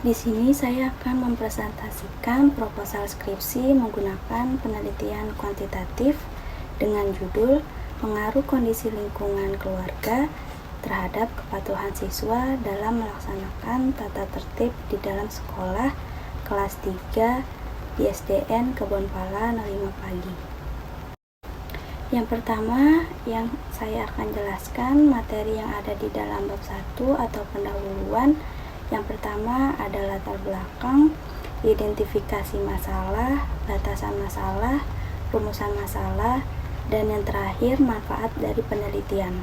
Di sini saya akan mempresentasikan proposal skripsi menggunakan penelitian kuantitatif dengan judul Pengaruh Kondisi Lingkungan Keluarga terhadap Kepatuhan Siswa dalam Melaksanakan Tata Tertib di dalam Sekolah kelas 3 di SDN Kebonpala 05 Pagi. Yang pertama yang saya akan jelaskan materi yang ada di dalam bab 1 atau pendahuluan. Yang pertama ada latar belakang, identifikasi masalah, batasan masalah, rumusan masalah, dan yang terakhir manfaat dari penelitian.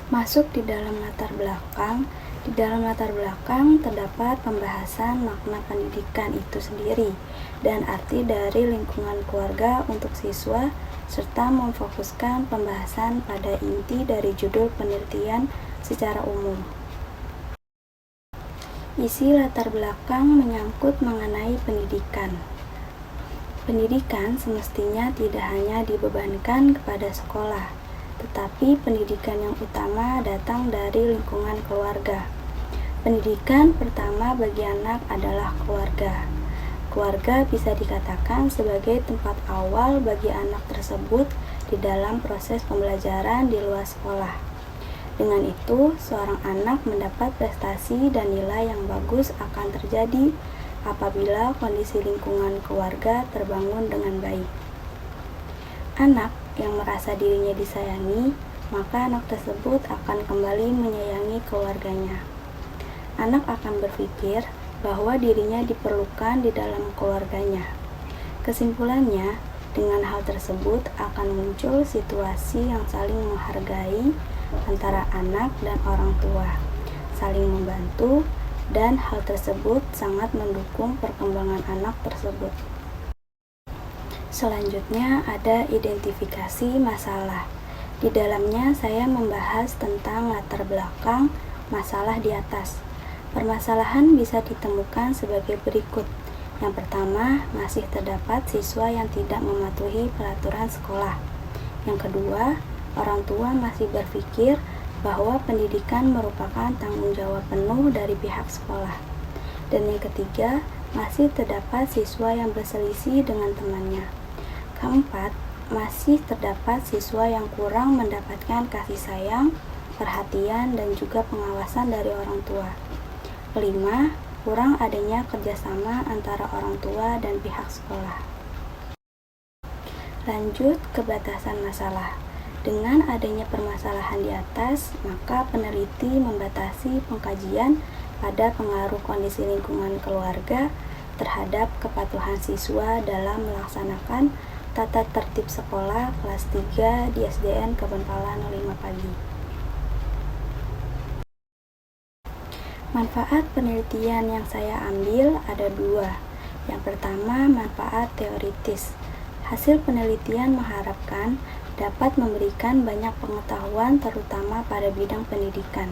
Masuk di dalam latar belakang. Di dalam latar belakang terdapat pembahasan makna pendidikan itu sendiri dan arti dari lingkungan keluarga untuk siswa, serta memfokuskan pembahasan pada inti dari judul penelitian secara umum. Isi latar belakang menyangkut mengenai pendidikan. Pendidikan semestinya tidak hanya dibebankan kepada sekolah, tetapi pendidikan yang utama datang dari lingkungan keluarga. Pendidikan pertama bagi anak adalah keluarga. Keluarga bisa dikatakan sebagai tempat awal bagi anak tersebut di dalam proses pembelajaran di luar sekolah. Dengan itu, seorang anak mendapat prestasi dan nilai yang bagus akan terjadi apabila kondisi lingkungan keluarga terbangun dengan baik. Anak yang merasa dirinya disayangi, maka anak tersebut akan kembali menyayangi keluarganya. Anak akan berpikir bahwa dirinya diperlukan di dalam keluarganya. Kesimpulannya, dengan hal tersebut akan muncul situasi yang saling menghargai antara anak dan orang tua, saling membantu, dan hal tersebut sangat mendukung perkembangan anak tersebut. Selanjutnya ada identifikasi masalah. Di dalamnya saya membahas tentang latar belakang masalah di atas. Permasalahan bisa ditemukan sebagai berikut. Yang pertama, masih terdapat siswa yang tidak mematuhi peraturan sekolah. Yang kedua, orang tua masih berpikir bahwa pendidikan merupakan tanggung jawab penuh dari pihak sekolah. Dan yang ketiga, masih terdapat siswa yang berselisih dengan temannya. Keempat, masih terdapat siswa yang kurang mendapatkan kasih sayang, perhatian, dan juga pengawasan dari orang tua. Kelima, kurang adanya kerjasama antara orang tua dan pihak sekolah. Lanjut ke batasan masalah. Dengan adanya permasalahan di atas, maka peneliti membatasi pengkajian pada pengaruh kondisi lingkungan keluarga terhadap kepatuhan siswa dalam melaksanakan tata tertib sekolah kelas 3 di SDN Kebonpala 05 Pagi. Manfaat penelitian yang saya ambil ada dua. Yang pertama, manfaat teoritis. Hasil penelitian mengharapkan dapat memberikan banyak pengetahuan terutama pada bidang pendidikan,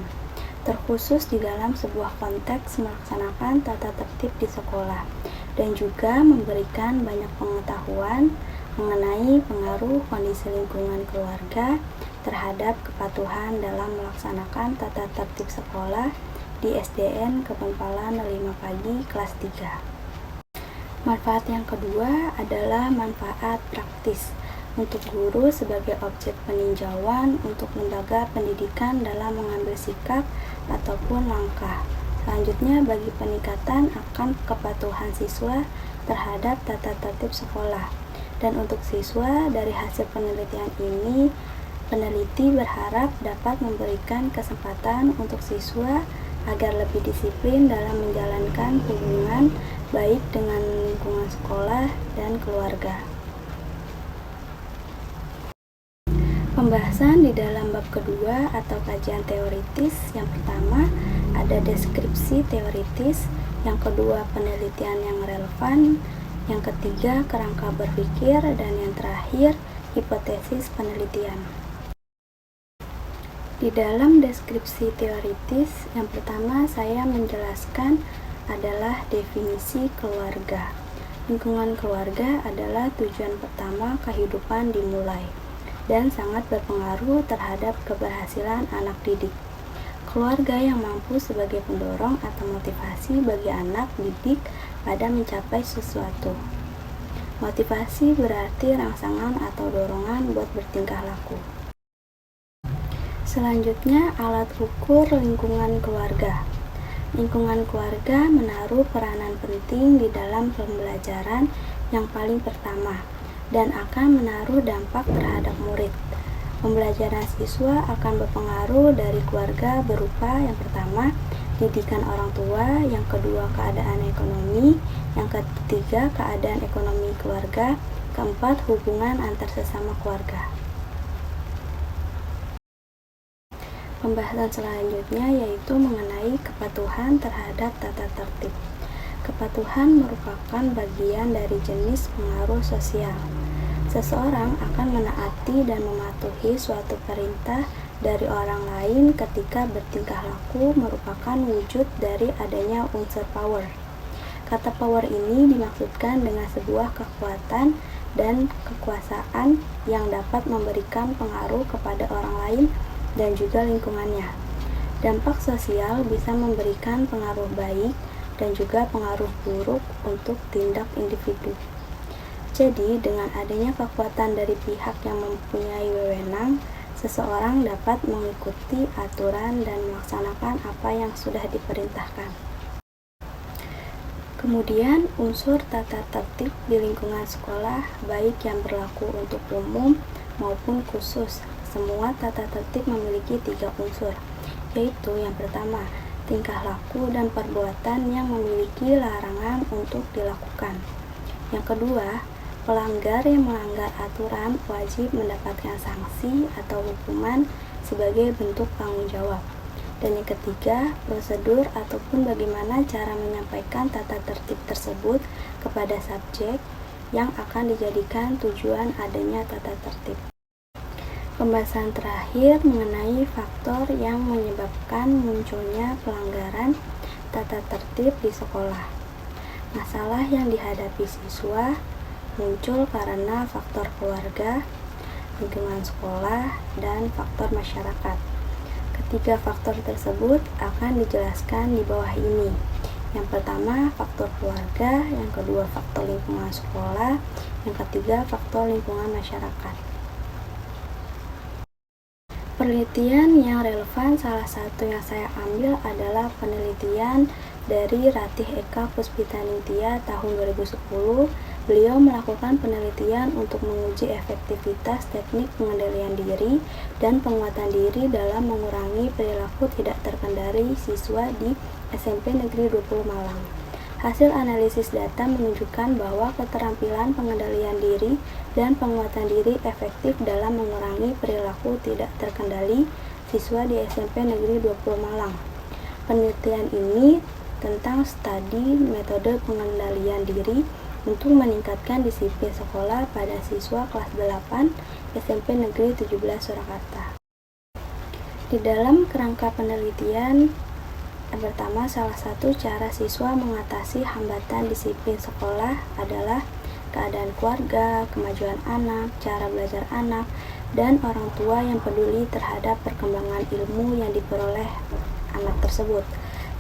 terkhusus di dalam sebuah konteks melaksanakan tata tertib di sekolah, dan juga memberikan banyak pengetahuan mengenai pengaruh kondisi lingkungan keluarga terhadap kepatuhan dalam melaksanakan tata tertib sekolah di SDN Kebonpala 05 Pagi kelas 3. Manfaat yang kedua adalah manfaat praktis untuk guru sebagai objek peninjauan untuk lembaga pendidikan dalam mengambil sikap ataupun langkah selanjutnya bagi peningkatan akan kepatuhan siswa terhadap tata tertib sekolah. Dan untuk siswa, dari hasil penelitian ini, peneliti berharap dapat memberikan kesempatan untuk siswa agar lebih disiplin dalam menjalankan hubungan baik dengan lingkungan sekolah dan keluarga. Pembahasan di dalam bab kedua atau kajian teoritis, yang pertama ada deskripsi teoritis, yang kedua penelitian yang relevan, yang ketiga kerangka berpikir, dan yang terakhir hipotesis penelitian. Di dalam deskripsi teoritis, yang pertama saya menjelaskan adalah definisi keluarga. Lingkungan keluarga adalah tujuan pertama kehidupan dimulai dan sangat berpengaruh terhadap keberhasilan anak didik. Keluarga yang mampu sebagai pendorong atau motivasi bagi anak didik pada mencapai sesuatu. Motivasi berarti rangsangan atau dorongan buat bertingkah laku. Selanjutnya, alat ukur lingkungan keluarga. Lingkungan keluarga menaruh peranan penting di dalam pembelajaran yang paling pertama dan akan menaruh dampak terhadap murid. Pembelajaran siswa akan berpengaruh dari keluarga berupa yang pertama, didikan orang tua, yang kedua keadaan ekonomi, yang ketiga keadaan ekonomi keluarga, keempat hubungan antar sesama keluarga. Pembahasan selanjutnya yaitu mengenai kepatuhan terhadap tata tertib. Kepatuhan merupakan bagian dari jenis pengaruh sosial. Seseorang akan menaati dan mematuhi suatu perintah dari orang lain ketika bertingkah laku merupakan wujud dari adanya unsur power. Kata power ini dimaksudkan dengan sebuah kekuatan dan kekuasaan yang dapat memberikan pengaruh kepada orang lain dan juga lingkungannya. Dampak sosial bisa memberikan pengaruh baik dan juga pengaruh buruk untuk tindak individu. Jadi, dengan adanya kekuatan dari pihak yang mempunyai wewenang, seseorang dapat mengikuti aturan dan melaksanakan apa yang sudah diperintahkan. Kemudian, unsur tata tertib di lingkungan sekolah, baik yang berlaku untuk umum maupun khusus. Semua tata tertib memiliki 3 unsur, yaitu yang pertama, tingkah laku dan perbuatan yang memiliki larangan untuk dilakukan. Yang kedua, pelanggar yang melanggar aturan wajib mendapatkan sanksi atau hukuman sebagai bentuk tanggung jawab. Dan yang ketiga, prosedur ataupun bagaimana cara menyampaikan tata tertib tersebut kepada subjek yang akan dijadikan tujuan adanya tata tertib. Pembahasan terakhir mengenai faktor yang menyebabkan munculnya pelanggaran tata tertib di sekolah. Masalah yang dihadapi siswa muncul karena faktor keluarga, lingkungan sekolah, dan faktor masyarakat. Ketiga faktor tersebut akan dijelaskan di bawah ini. Yang pertama, faktor keluarga, yang kedua, faktor lingkungan sekolah, yang ketiga, faktor lingkungan masyarakat. Penelitian yang relevan salah satu yang saya ambil adalah penelitian dari Ratih Eka Puspitaningtya tahun 2010. Beliau melakukan penelitian untuk menguji efektivitas teknik pengendalian diri dan penguatan diri dalam mengurangi perilaku tidak terkendali siswa di SMP Negeri 20 Malang. Hasil analisis data menunjukkan bahwa keterampilan pengendalian diri dan penguatan diri efektif dalam mengurangi perilaku tidak terkendali siswa di SMP Negeri 20 Malang. Penelitian ini tentang studi metode pengendalian diri untuk meningkatkan disiplin sekolah pada siswa kelas 8 SMP Negeri 17 Surakarta. Di dalam kerangka penelitian, yang pertama, salah satu cara siswa mengatasi hambatan disiplin sekolah adalah keadaan keluarga, kemajuan anak, cara belajar anak, dan orang tua yang peduli terhadap perkembangan ilmu yang diperoleh anak tersebut.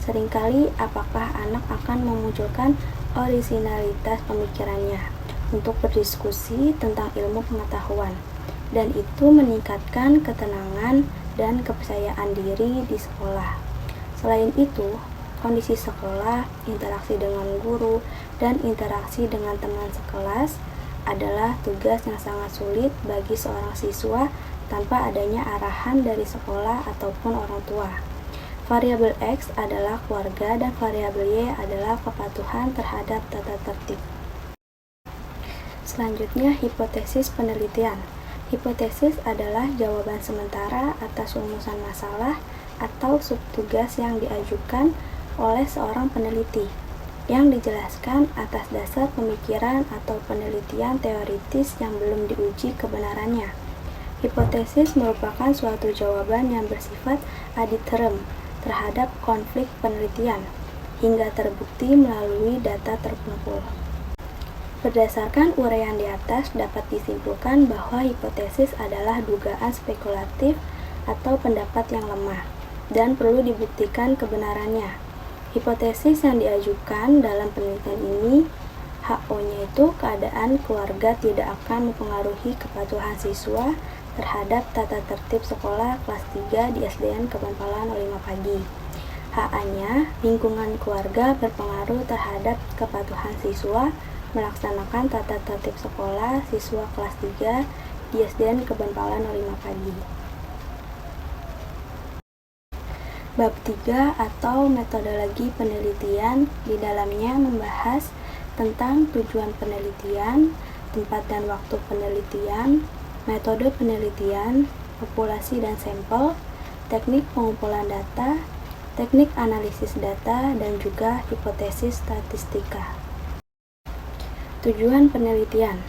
Seringkali, apakah anak akan memunculkan orisinalitas pemikirannya untuk berdiskusi tentang ilmu pengetahuan, dan itu meningkatkan ketenangan dan kepercayaan diri di sekolah. Selain itu, kondisi sekolah, interaksi dengan guru, dan interaksi dengan teman sekelas adalah tugas yang sangat sulit bagi seorang siswa tanpa adanya arahan dari sekolah ataupun orang tua. Variabel X adalah keluarga dan variabel Y adalah kepatuhan terhadap tata tertib. Selanjutnya, hipotesis penelitian. Hipotesis adalah jawaban sementara atas rumusan masalah atau subtugas yang diajukan oleh seorang peneliti, yang dijelaskan atas dasar pemikiran atau penelitian teoritis yang belum diuji kebenarannya. Hipotesis merupakan suatu jawaban yang bersifat aditerem terhadap konflik penelitian, hingga terbukti melalui data terkumpul. Berdasarkan uraian di atas, dapat disimpulkan bahwa hipotesis adalah dugaan spekulatif atau pendapat yang lemah. dan perlu dibuktikan kebenarannya. Hipotesis yang diajukan dalam penelitian ini, HO-nya itu keadaan keluarga tidak akan mempengaruhi kepatuhan siswa terhadap tata tertib sekolah kelas 3 di SDN Kebonpalan 05 Pagi. HA-nya, lingkungan keluarga berpengaruh terhadap kepatuhan siswa melaksanakan tata tertib sekolah siswa kelas 3 di SDN Kebonpalan 05 Pagi. Bab 3 atau metodologi penelitian, di dalamnya membahas tentang tujuan penelitian, tempat dan waktu penelitian, metode penelitian, populasi dan sampel, teknik pengumpulan data, teknik analisis data, dan juga hipotesis statistika. Tujuan penelitian.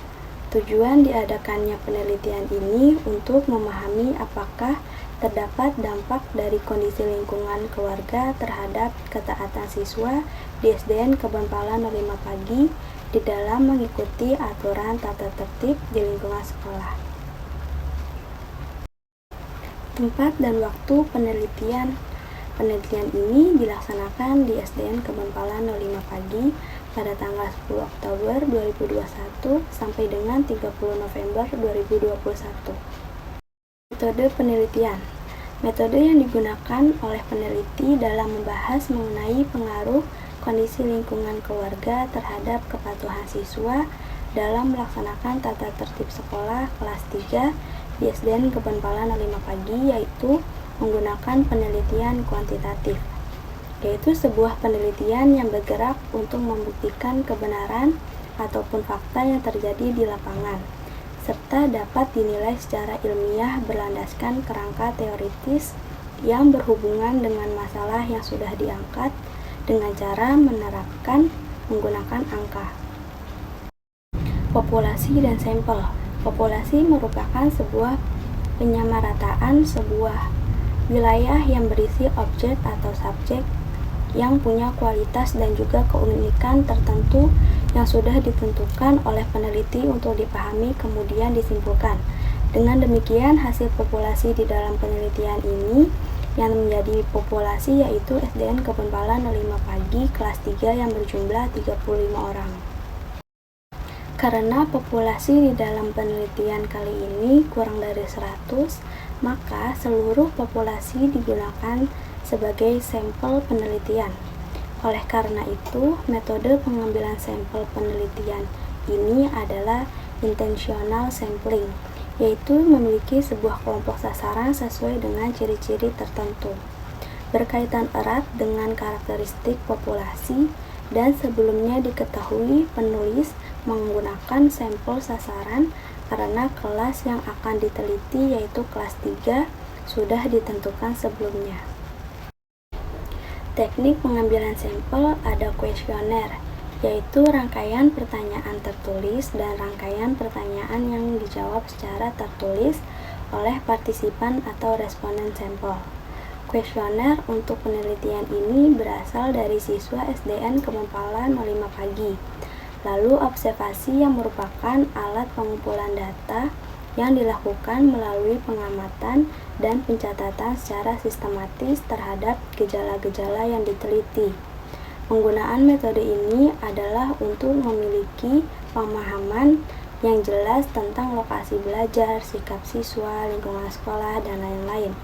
Tujuan diadakannya penelitian ini untuk memahami apakah terdapat dampak dari kondisi lingkungan keluarga terhadap ketaatan siswa di SDN Kebonpalan 05 Pagi di dalam mengikuti aturan tata tertib di lingkungan sekolah. Tempat dan waktu penelitian. Penelitian ini dilaksanakan di SDN Kebonpalan 05 Pagi pada tanggal 10 Oktober 2021 sampai dengan 30 November 2021. Metode penelitian. Metode yang digunakan oleh peneliti dalam membahas mengenai pengaruh kondisi lingkungan keluarga terhadap kepatuhan siswa dalam melaksanakan tata tertib sekolah kelas 3 di SDN Kebonpalan 05 Pagi, yaitu menggunakan penelitian kuantitatif, yaitu sebuah penelitian yang bergerak untuk membuktikan kebenaran ataupun fakta yang terjadi di lapangan, serta dapat dinilai secara ilmiah berlandaskan kerangka teoritis yang berhubungan dengan masalah yang sudah diangkat dengan cara menerapkan menggunakan angka. Populasi dan sampel. Populasi merupakan sebuah penyamarataan sebuah wilayah yang berisi objek atau subjek yang punya kualitas dan juga keunikan tertentu yang sudah ditentukan oleh peneliti untuk dipahami kemudian disimpulkan. Dengan demikian, hasil populasi di dalam penelitian ini yang menjadi populasi yaitu SDN Kebonpalan 05 Pagi kelas 3 yang berjumlah 35 orang. Karena populasi di dalam penelitian kali ini kurang dari 100, maka seluruh populasi digunakan sebagai sampel penelitian. Oleh karena itu, metode pengambilan sampel penelitian ini adalah intentional sampling, yaitu memiliki sebuah kelompok sasaran sesuai dengan ciri-ciri tertentu, berkaitan erat dengan karakteristik populasi, dan sebelumnya diketahui penulis menggunakan sampel sasaran karena kelas yang akan diteliti yaitu kelas 3 sudah ditentukan sebelumnya. Teknik pengambilan sampel ada kuesioner, yaitu rangkaian pertanyaan tertulis dan rangkaian pertanyaan yang dijawab secara tertulis oleh partisipan atau responden sampel. Kuesioner untuk penelitian ini berasal dari siswa SDN Kebonpalan 05 Pagi. Lalu observasi yang merupakan alat pengumpulan data yang dilakukan melalui pengamatan dan pencatatan secara sistematis terhadap gejala-gejala yang diteliti. Penggunaan metode ini adalah untuk memiliki pemahaman yang jelas tentang lokasi belajar, sikap siswa, lingkungan sekolah, dan lain-lain.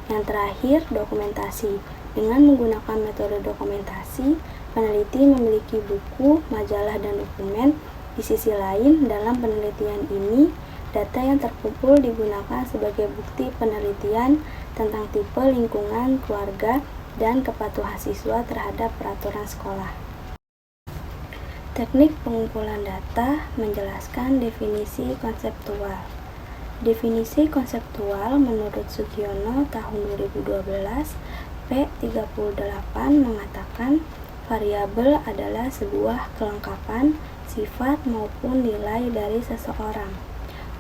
Yang terakhir, dokumentasi. Dengan menggunakan metode dokumentasi, peneliti memiliki buku, majalah, dan dokumen. Di sisi lain, dalam penelitian ini, data yang terkumpul digunakan sebagai bukti penelitian tentang tipe lingkungan keluarga dan kepatuhan siswa terhadap peraturan sekolah. Teknik pengumpulan data menjelaskan definisi konseptual. Definisi konseptual menurut Sugiono tahun 2012, P38 mengatakan variabel adalah sebuah kelengkapan, sifat maupun nilai dari seseorang.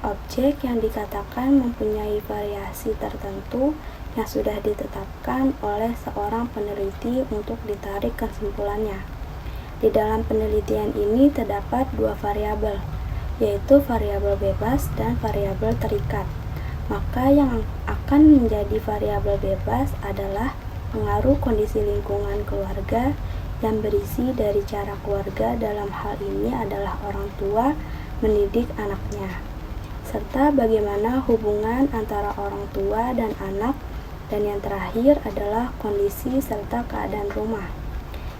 Objek yang dikatakan mempunyai variasi tertentu yang sudah ditetapkan oleh seorang peneliti untuk ditarik kesimpulannya. Di dalam penelitian ini terdapat dua variabel, yaitu variabel bebas dan variabel terikat. Maka yang akan menjadi variabel bebas adalah pengaruh kondisi lingkungan keluarga yang berisi dari cara keluarga, dalam hal ini adalah orang tua, mendidik anaknya, serta bagaimana hubungan antara orang tua dan anak, dan yang terakhir adalah kondisi serta keadaan rumah.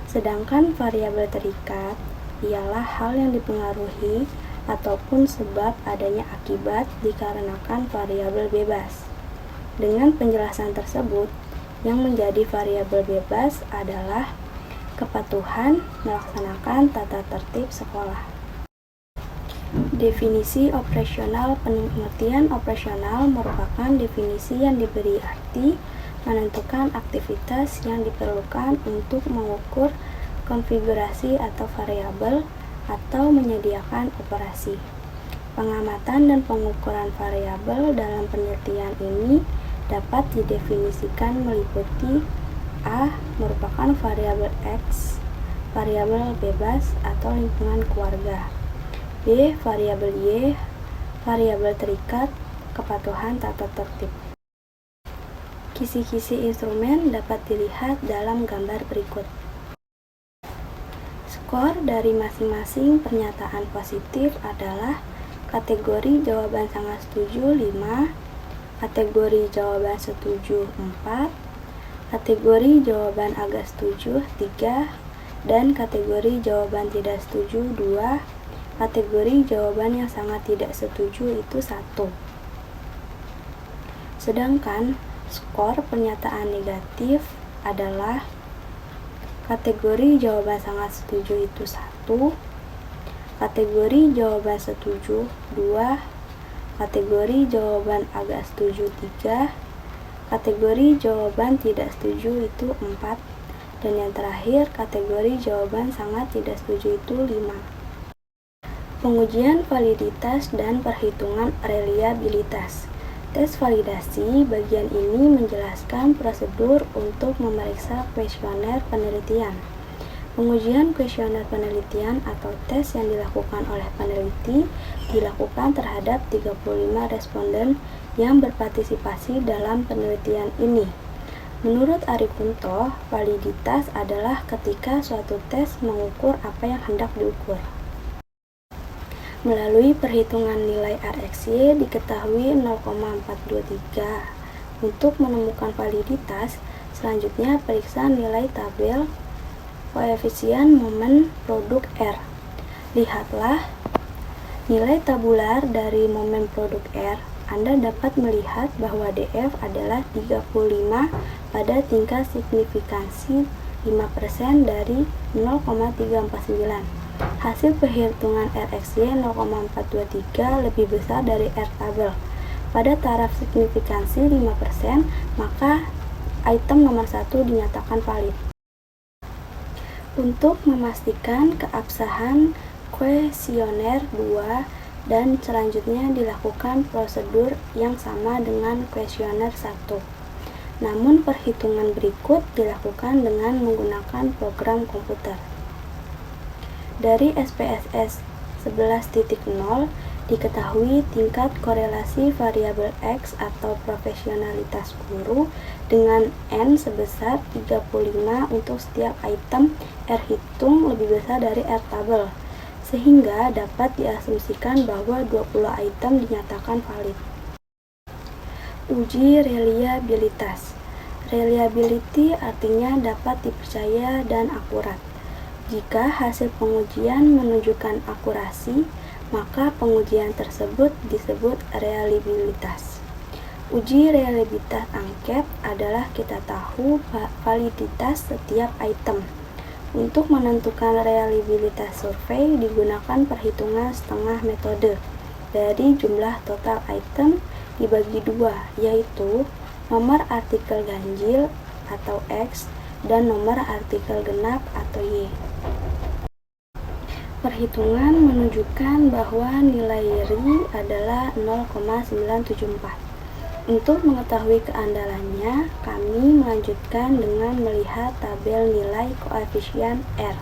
Sedangkan variabel terikat ialah hal yang dipengaruhi ataupun sebab adanya akibat dikarenakan variabel bebas. Dengan penjelasan tersebut, yang menjadi variabel bebas adalah kepatuhan melaksanakan tata tertib sekolah. Definisi operasional. Pengertian operasional merupakan definisi yang diberi arti menentukan aktivitas yang diperlukan untuk mengukur konfigurasi atau variabel atau menyediakan operasi. Pengamatan dan pengukuran variabel dalam penelitian ini dapat didefinisikan meliputi: A. Merupakan variabel X, variabel bebas atau lingkungan keluarga. B. Variabel Y, variabel terikat, kepatuhan tata tertib. Kisi-kisi instrumen dapat dilihat dalam gambar berikut. Skor dari masing-masing pernyataan positif adalah kategori jawaban sangat setuju 5, kategori jawaban setuju 4, kategori jawaban agak setuju 3, dan kategori jawaban tidak setuju 2, kategori jawaban yang sangat tidak setuju itu 1. Sedangkan skor pernyataan negatif adalah kategori jawaban sangat setuju itu 1, kategori jawaban setuju 2, kategori jawaban agak setuju 3, kategori jawaban tidak setuju itu 4, dan yang terakhir kategori jawaban sangat tidak setuju itu 5. Pengujian validitas dan perhitungan reliabilitas. Tes validasi bagian ini menjelaskan prosedur untuk memeriksa kuesioner penelitian. Pengujian kuesioner penelitian atau tes yang dilakukan oleh peneliti dilakukan terhadap 35 responden yang berpartisipasi dalam penelitian ini. Menurut Ari Kunto, validitas adalah ketika suatu tes mengukur apa yang hendak diukur. Melalui perhitungan nilai RxY diketahui 0,423. Untuk menemukan validitas, selanjutnya periksa nilai tabel koefisien momen produk R. Lihatlah nilai tabular dari momen produk R. Anda dapat melihat bahwa DF adalah 35 pada tingkat signifikansi 5% dari 0,349. Hasil perhitungan RxY 0,423 lebih besar dari R tabel. Pada taraf signifikansi 5%, maka item nomor 1 dinyatakan valid. Untuk memastikan keabsahan kuesioner 2 dan selanjutnya dilakukan prosedur yang sama dengan kuesioner 1. Namun perhitungan berikut dilakukan dengan menggunakan program komputer. Dari SPSS 11.0 diketahui tingkat korelasi variabel X atau profesionalitas guru dengan N sebesar 35 untuk setiap item R hitung lebih besar dari R tabel, sehingga dapat diasumsikan bahwa 20 item dinyatakan valid. Uji reliabilitas. Reliability artinya dapat dipercaya dan akurat. Jika hasil pengujian menunjukkan akurasi, maka pengujian tersebut disebut reliabilitas. Uji reliabilitas angket adalah kita tahu validitas setiap item. Untuk menentukan reliabilitas survei digunakan perhitungan setengah metode dari jumlah total item dibagi 2, yaitu nomor artikel ganjil atau X dan nomor artikel genap atau Y. Perhitungan menunjukkan bahwa nilai RI adalah 0,974. Untuk mengetahui keandalannya, kami melanjutkan dengan melihat tabel nilai koefisien R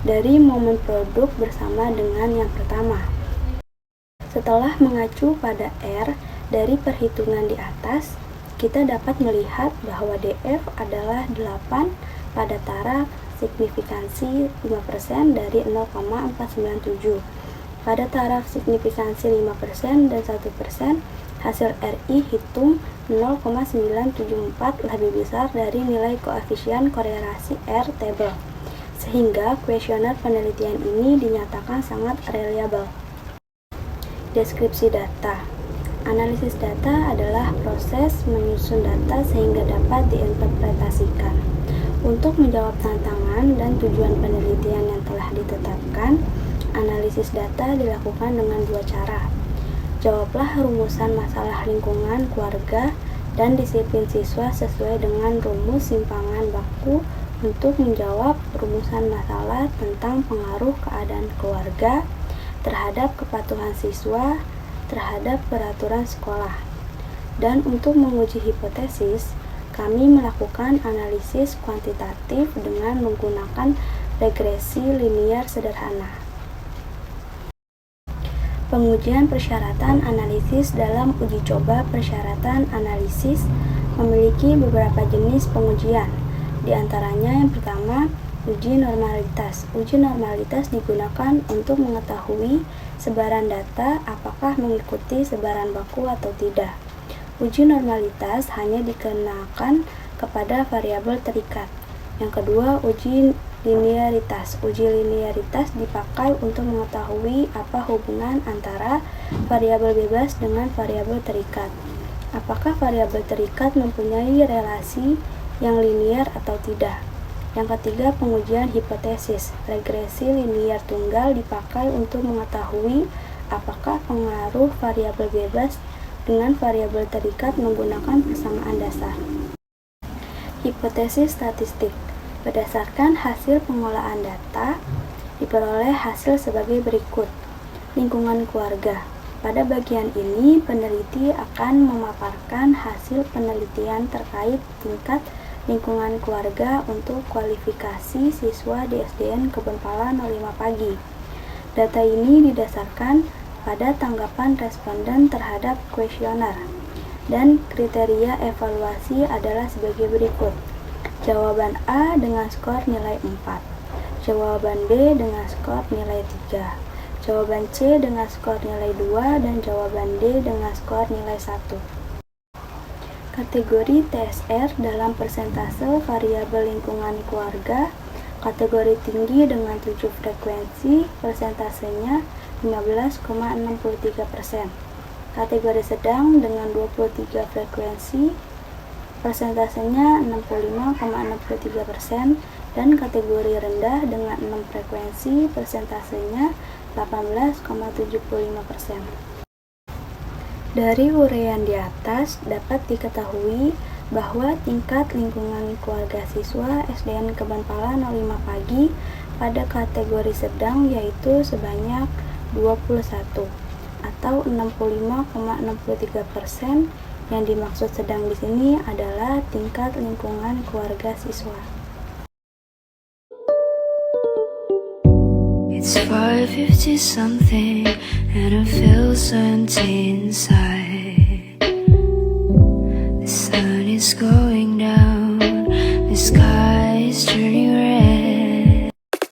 dari momen produk bersama dengan yang pertama. Setelah mengacu pada R dari perhitungan di atas, kita dapat melihat bahwa DF adalah 8 pada taraf signifikansi 5% dari 0,497. Pada taraf signifikansi 5% dan 1%, hasil RI hitung 0,974 lebih besar dari nilai koefisien korelasi R table, sehingga kuesioner penelitian ini dinyatakan sangat reliable. Deskripsi data. Analisis data adalah proses menyusun data sehingga dapat diinterpretasikan. Untuk menjawab tantangan dan tujuan penelitian yang telah ditetapkan, analisis data dilakukan dengan dua cara. Jawablah rumusan masalah lingkungan keluarga dan disiplin siswa sesuai dengan rumus simpangan baku untuk menjawab rumusan masalah tentang pengaruh keadaan keluarga terhadap kepatuhan siswa terhadap peraturan sekolah. Dan untuk menguji hipotesis, kami melakukan analisis kuantitatif dengan menggunakan regresi linier sederhana. Pengujian persyaratan analisis dalam uji coba persyaratan analisis memiliki beberapa jenis pengujian. Di antaranya yang pertama, uji normalitas. Uji normalitas digunakan untuk mengetahui sebaran data apakah mengikuti sebaran baku atau tidak. Uji normalitas hanya dikenakan kepada variabel terikat. Yang kedua, uji linearitas. Uji linearitas dipakai untuk mengetahui apa hubungan antara variabel bebas dengan variabel terikat. Apakah variabel terikat mempunyai relasi yang linier atau tidak. Yang ketiga, pengujian hipotesis. Regresi linier tunggal dipakai untuk mengetahui apakah pengaruh variabel bebas dengan variabel terikat menggunakan persamaan dasar. Hipotesis statistik. Berdasarkan hasil pengolahan data, diperoleh hasil sebagai berikut. Lingkungan keluarga. Pada bagian ini, peneliti akan memaparkan hasil penelitian terkait tingkat lingkungan keluarga untuk kualifikasi siswa di SDN Kebonpala 05 Pagi. Data ini didasarkan pada tanggapan responden terhadap kuesioner, dan kriteria evaluasi adalah sebagai berikut. Jawaban A dengan skor nilai 4, jawaban B dengan skor nilai 3, jawaban C dengan skor nilai 2, dan jawaban D dengan skor nilai 1. Kategori TSR dalam persentase variabel lingkungan keluarga. Kategori tinggi dengan 7 frekuensi, persentasenya 15,63%. Kategori sedang dengan 23 frekuensi, persentasenya 65,63%, dan kategori rendah dengan 6 frekuensi, persentasenya 18,75%. Dari uraian di atas dapat diketahui bahwa tingkat lingkungan keluarga siswa SDN Kebonpala 05 Pagi pada kategori sedang yaitu sebanyak 21 atau 65,63%. Yang dimaksud sedang di sini adalah tingkat lingkungan keluarga siswa. It's 5:50 something and I feel so empty inside.